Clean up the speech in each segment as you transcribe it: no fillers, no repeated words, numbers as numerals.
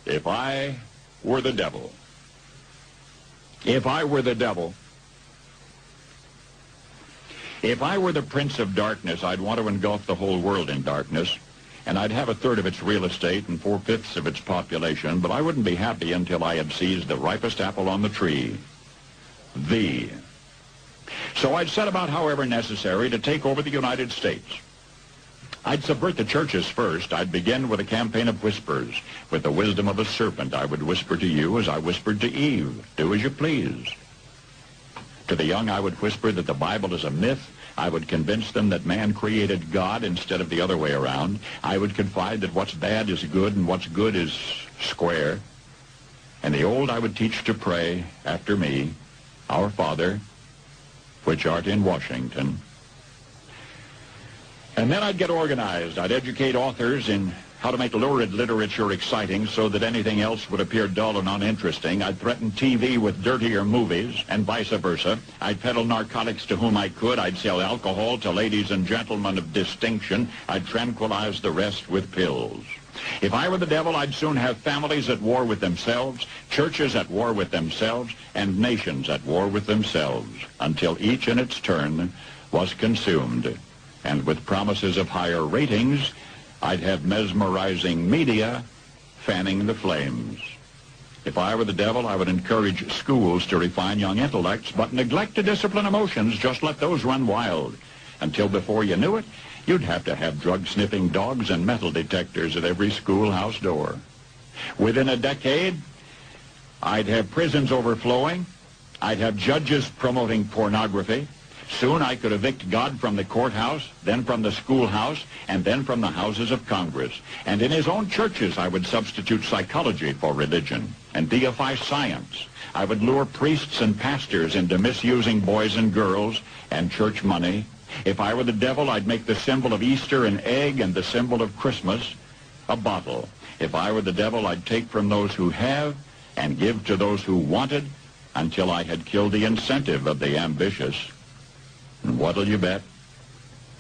If I were the devil, if I were the devil, if I were the prince of darkness, I'd want to engulf the whole world in darkness, and I'd have a third of its real estate and 4/5 of its population, but I wouldn't be happy until I had seized the ripest apple on the tree, thee. So I'd set about, however necessary, to take over the United States. I'd subvert the churches first. I'd begin with a campaign of whispers. With the wisdom of a serpent, I would whisper to you as I whispered to Eve, do as you please. To the young, I would whisper that the Bible is a myth. I would convince them that man created God instead of the other way around. I would confide that what's bad is good and what's good is square. And the old I would teach to pray after me, Our Father, which art in Washington. And then I'd get organized. I'd educate authors in how to make lurid literature exciting so that anything else would appear dull and uninteresting. I'd threaten TV with dirtier movies and vice versa. I'd peddle narcotics to whom I could. I'd sell alcohol to ladies and gentlemen of distinction. I'd tranquilize the rest with pills. If I were the devil, I'd soon have families at war with themselves, churches at war with themselves, and nations at war with themselves, until each in its turn was consumed. And with promises of higher ratings, I'd have mesmerizing media fanning the flames. If I were the devil, I would encourage schools to refine young intellects, but neglect to discipline emotions. Just let those run wild. Until before you knew it, you'd have to have drug-sniffing dogs and metal detectors at every schoolhouse door. Within a decade, I'd have prisons overflowing. I'd have judges promoting pornography. Soon I could evict God from the courthouse, then from the schoolhouse, and then from the houses of Congress. And in his own churches, I would substitute psychology for religion and deify science. I would lure priests and pastors into misusing boys and girls and church money. If I were the devil, I'd make the symbol of Easter an egg and the symbol of Christmas a bottle. If I were the devil, I'd take from those who have and give to those who wanted until I had killed the incentive of the ambitious. And what'll you bet?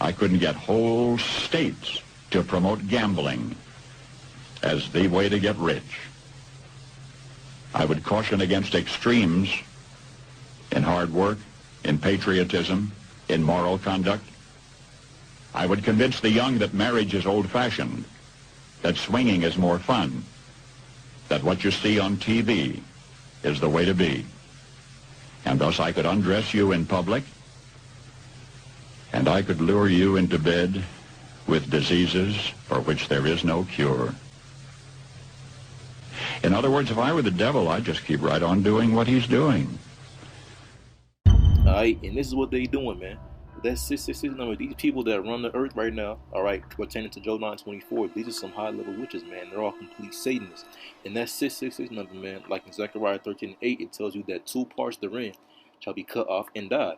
I couldn't get whole states to promote gambling as the way to get rich. I would caution against extremes in hard work, in patriotism, in moral conduct. I would convince the young that marriage is old-fashioned, that swinging is more fun, that what you see on TV is the way to be. And thus I could undress you in public, and I could lure you into bed with diseases for which there is no cure. In other words, if I were the devil, I'd just keep right on doing what he's doing. Alright, and this is what they doing, man. That 666 number, these people that run the earth right now, alright, pertaining to Job 9:24, these are some high-level witches, man. They're all complete Satanists. And that 666 number, man, like in Zechariah 13:8, it tells you that 2 parts therein shall be cut off and died.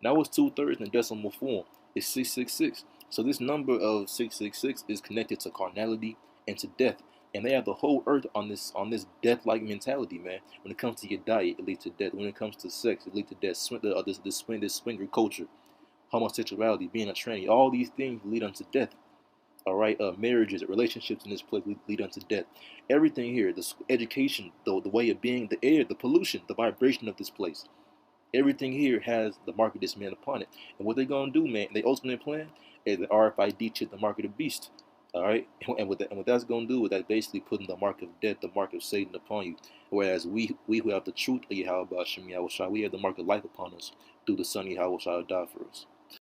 Now it's 2/3 in decimal form. It's 666. So this number of 666 is connected to carnality and to death. And they have the whole earth on this death-like mentality, man. When it comes to your diet, it leads to death. When it comes to sex, it leads to death. This swinger culture, homosexuality, being a tranny, all these things lead unto death. All right, marriages, relationships in this place lead unto death. Everything here, the education, the way of being, the air, the pollution, the vibration of this place. Everything here has the mark of this man upon it. And what they're going to do, man, their ultimate plan is the RFID chip, the mark of the beast. All right? And what that's going to do is that basically putting the mark of death, the mark of Satan upon you. Whereas we who have the truth of Yahweh Shem Yahweh Shai, we have the mark of life upon us through the Son Yahweh Shai who died for us.